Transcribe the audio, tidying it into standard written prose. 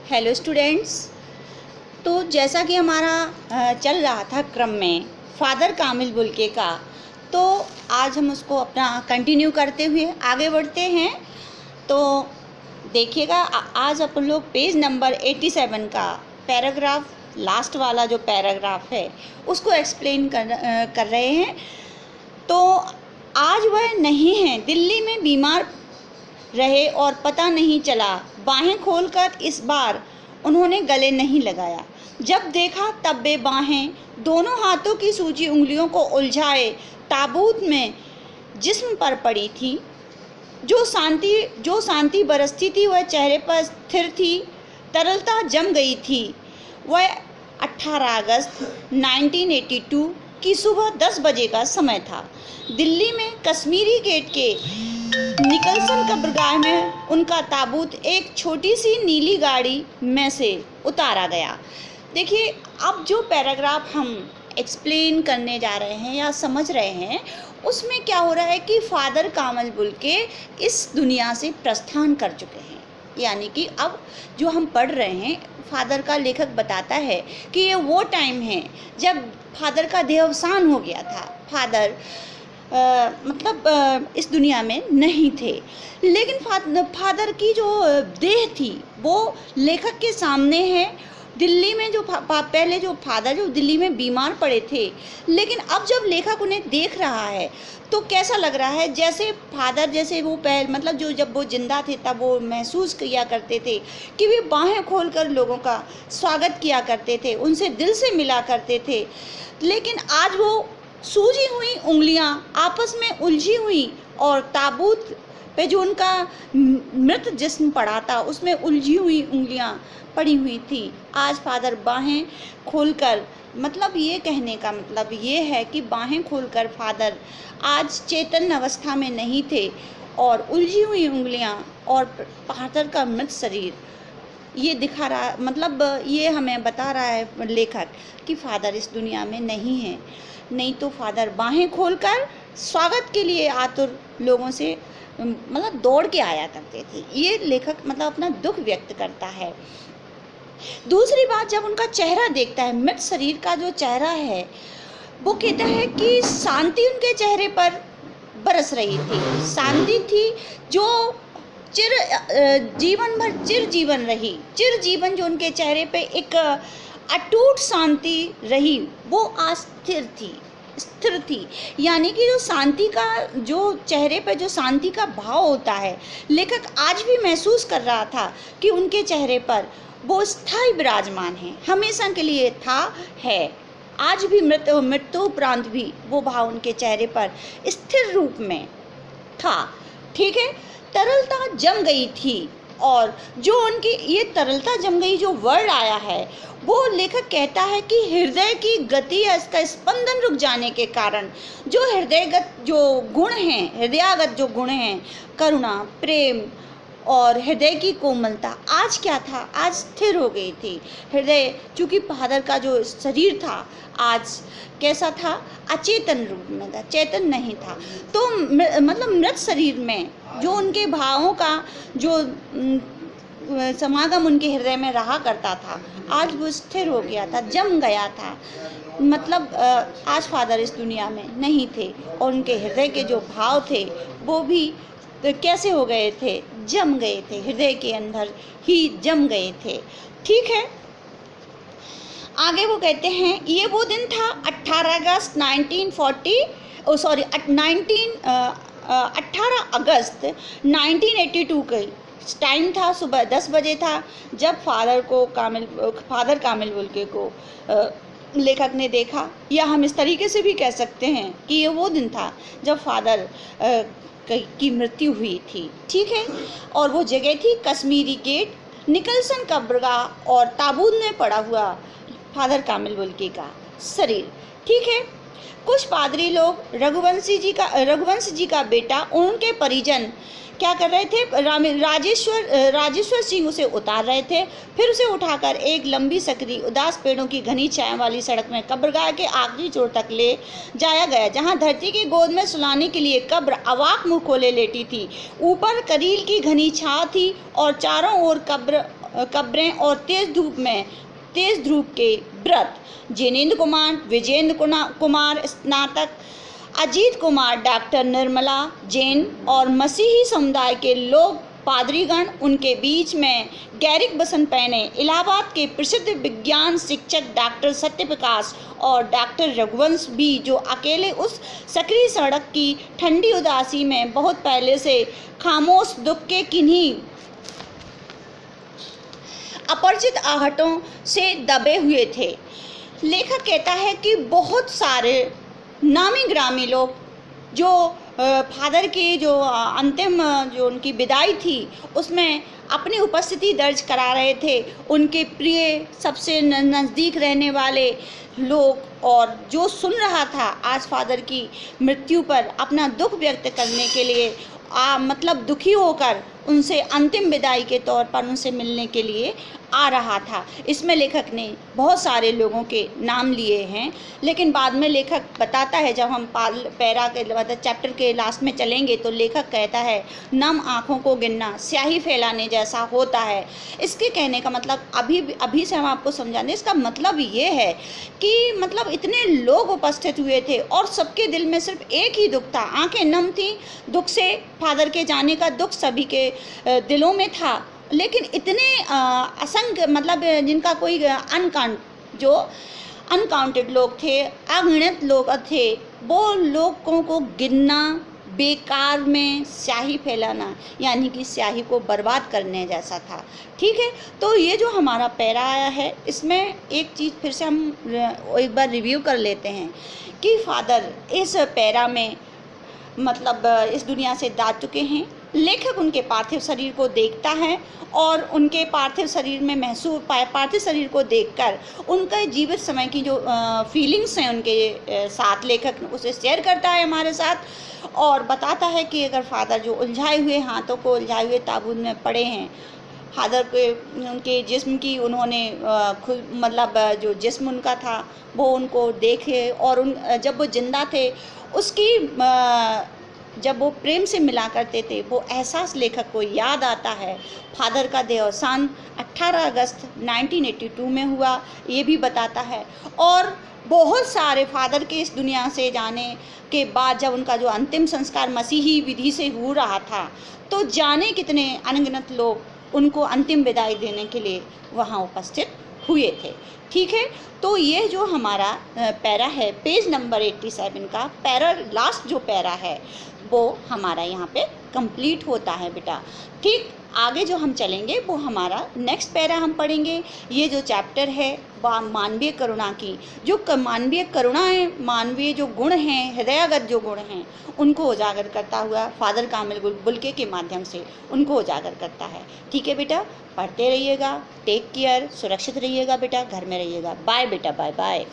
Hello students. तो जैसा कि हमारा चल रहा था क्रम में फादर कामिल बुल्के का, तो आज हम उसको अपना कंटिन्यू करते हुए आगे बढ़ते हैं। तो देखिएगा, आज अपन लोग पेज नंबर 87 का पैराग्राफ, लास्ट वाला जो पैराग्राफ है उसको एक्सप्लेन कर रहे हैं। तो आज वह नहीं है, दिल्ली में बीमार रहे और पता नहीं चला। बाहें खोलकर इस बार उन्होंने गले नहीं लगाया। जब देखा तब वे बाहें दोनों हाथों की सूजी उंगलियों को उलझाए ताबूत में जिस्म पर पड़ी थी। जो शांति बरसती थी वह चेहरे पर स्थिर थी, तरलता जम गई थी। वह 18 अगस्त 1982 की सुबह 10 बजे का समय था। दिल्ली में कश्मीरी गेट के निकलसन कब्रगाह में उनका ताबूत एक छोटी सी नीली गाड़ी में से उतारा गया। देखिए, अब जो पैराग्राफ हम एक्सप्लेन करने जा रहे हैं या समझ रहे हैं, उसमें क्या हो रहा है कि फादर कामिल बुल्के इस दुनिया से प्रस्थान कर चुके हैं। यानी कि अब जो हम पढ़ रहे हैं, फादर का लेखक बताता है कि ये वो टाइम है जब फादर का देहावसान हो गया था। फादर इस दुनिया में नहीं थे, लेकिन फादर की जो देह थी वो लेखक के सामने है। दिल्ली में जो पहले जो फादर जो दिल्ली में बीमार पड़े थे, लेकिन अब जब लेखक उन्हें देख रहा है तो कैसा लग रहा है, जैसे फादर जैसे वो जो जब वो जिंदा थे तब वो महसूस किया करते थे कि वे बाहें खोलकर लोगों का स्वागत किया करते थे, उनसे दिल से मिला करते थे। लेकिन आज वो सूजी हुई उंगलियां आपस में उलझी हुई और ताबूत पे जो उनका मृत जिस्म पड़ा था उसमें उलझी हुई उंगलियां पड़ी हुई थी। आज फादर बाहें खोलकर, ये कहने का मतलब ये है कि बाहें खोलकर फादर आज चेतन अवस्था में नहीं थे और उलझी हुई उंगलियां और फादर का मृत शरीर ये दिखा रहा, ये हमें बता रहा है लेखक कि फादर इस दुनिया में नहीं है। नहीं तो फादर बाहें खोलकर स्वागत के लिए आतुर लोगों से दौड़ के आया करते थे। ये लेखक अपना दुख व्यक्त करता है। दूसरी बात, जब उनका चेहरा देखता है, मृत शरीर का जो चेहरा है, वो कहता है कि शांति उनके चेहरे पर बरस रही थी। शांति थी जो जीवन भर चिर जीवन जो उनके चेहरे पे एक अटूट शांति रही, वो आज स्थिर थी। यानी कि जो शांति का, जो चेहरे पे जो शांति का भाव होता है, लेखक आज भी महसूस कर रहा था कि उनके चेहरे पर वो स्थायी विराजमान है, हमेशा के लिए है। आज भी मृत्यु उपरांत भी वो भाव उनके चेहरे पर स्थिर रूप में था। ठीक है, तरलता जम गई थी। और जो उनकी ये तरलता जम गई जो वर्ड आया है, वो लेखक कहता है कि हृदय की गति या इसका स्पंदन रुक जाने के कारण जो हृदयागत जो गुण हैं, करुणा, प्रेम और हृदय की कोमलता, आज क्या था, आज स्थिर हो गई थी। हृदय, चूँकि फादर का जो शरीर था आज कैसा था, अचेतन रूप में था, चेतन नहीं था। तो मृत शरीर में जो उनके भावों का जो समागम उनके हृदय में रहा करता था, आज वो स्थिर हो गया था, जम गया था। आज फादर इस दुनिया में नहीं थे और उनके हृदय के जो भाव थे वो भी कैसे हो गए थे, जम गए थे, हृदय के अंदर ही जम गए थे। ठीक है, आगे वो कहते हैं, ये वो दिन था 18 अगस्त 1982 का टाइम था, सुबह 10 बजे था, जब फादर कामिल बुल्के को लेखक ने देखा। या हम इस तरीके से भी कह सकते हैं कि ये वो दिन था जब फादर की मृत्यु हुई थी। ठीक है, और वो जगह थी कश्मीरी गेट, निकलसन कब्रगाह और ताबूत में पड़ा हुआ फादर कामिल बुल्के का शरीर। ठीक है, कुछ पादरी लोग रघुवंश जी का बेटा, उनके परिजन क्या कर रहे थे, राजेश्वर सिंह उसे उतार रहे थे। फिर उसे उठाकर एक लंबी सकरी उदास पेड़ों की घनी छाया वाली सड़क में कब्रगाह के आखिरी छोर तक ले जाया गया, जहां धरती की गोद में सुलाने के लिए कब्र अवाक मुँह खोले लेटी थी। ऊपर करील की घनी छाव थी और चारों ओर कब्र कब्रें और तेज धूप के व्रत। जिनेंद्र कुमार, विजेंद्र कुमार स्नातक, अजीत कुमार, डॉक्टर निर्मला जैन और मसीही समुदाय के लोग पादरीगण, उनके बीच में गैरिक बसंत पहने इलाहाबाद के प्रसिद्ध विज्ञान शिक्षक डॉक्टर सत्यप्रकाश और डॉक्टर रघुवंश भी, जो अकेले उस सक्रिय सड़क की ठंडी उदासी में बहुत पहले से खामोश दुख के किन्हीं अपरिचित आहटों से दबे हुए थे। लेखक कहता है कि बहुत सारे नामी ग्रामी लोग जो फादर की जो अंतिम जो उनकी विदाई थी उसमें अपनी उपस्थिति दर्ज करा रहे थे। उनके प्रिय, सबसे नज़दीक रहने वाले लोग और जो सुन रहा था आज फादर की मृत्यु पर अपना दुख व्यक्त करने के लिए मतलब दुखी होकर उनसे अंतिम विदाई के तौर पर उनसे मिलने के लिए आ रहा था। इसमें लेखक ने बहुत सारे लोगों के नाम लिए हैं, लेकिन बाद में लेखक बताता है, जब हम पैरा के मतलब चैप्टर के लास्ट में चलेंगे तो लेखक कहता है नम आँखों को गिनना स्याही फैलाने जैसा होता है। इसके कहने का मतलब अभी से हम आपको समझाने, इसका मतलब ये है कि मतलब इतने लोग उपस्थित हुए थे और सबके दिल में सिर्फ एक ही दुख था, आंखें नम थी दुख से, फादर के जाने का दुख सभी के दिलों में था। लेकिन इतने असंख्य मतलब जिनका कोई अनकाउंटेड लोग थे, अगणित लोग थे, वो लोगों को गिनना बेकार में स्याही फैलाना, यानी कि स्याही को बर्बाद करने जैसा था। ठीक है, तो ये जो हमारा पैरा आया है इसमें एक चीज़ फिर से हम एक बार रिव्यू कर लेते हैं कि फादर इस पैरा में मतलब इस दुनिया से जा चुके हैं। लेखक उनके पार्थिव शरीर को देखता है और उनके पार्थिव शरीर में पार्थिव शरीर को देखकर उनके जीवित समय की जो फीलिंग्स हैं उनके साथ लेखक उसे शेयर करता है हमारे साथ और बताता है कि अगर फादर जो उलझाए हुए हाथों को उलझाए हुए ताबूत में पड़े हैं, फादर के उनके जिस्म की उन्होंने खुद मतलब जो जिस्म उनका था वो उनको देखे और जब वो जिंदा थे उसकी जब वो प्रेम से मिला करते थे वो एहसास लेखक को याद आता है। फादर का देहावसान 18 अगस्त 1982 में हुआ, ये भी बताता है। और बहुत सारे फादर के इस दुनिया से जाने के बाद जब उनका जो अंतिम संस्कार मसीही विधि से हो रहा था तो जाने कितने अनगिनत लोग उनको अंतिम विदाई देने के लिए वहाँ उपस्थित हुए थे। ठीक है, तो ये जो हमारा पैरा है पेज नंबर 87 का पैरा, लास्ट जो पैरा है वो हमारा यहाँ पे कंप्लीट होता है बेटा। ठीक, आगे जो हम चलेंगे वो हमारा नेक्स्ट पैरा हम पढ़ेंगे। ये जो चैप्टर है मानवीय करुणा की, जो मानवीय करुणा है, मानवीय जो गुण हैं, हृदयगत जो गुण हैं उनको उजागर करता हुआ फादर कामिल बुल्के के माध्यम से उनको उजागर करता है। ठीक है बेटा, पढ़ते रहिएगा, टेक केयर, सुरक्षित रहिएगा बेटा, घर में रहिएगा। बाय बेटा, बाय बाय।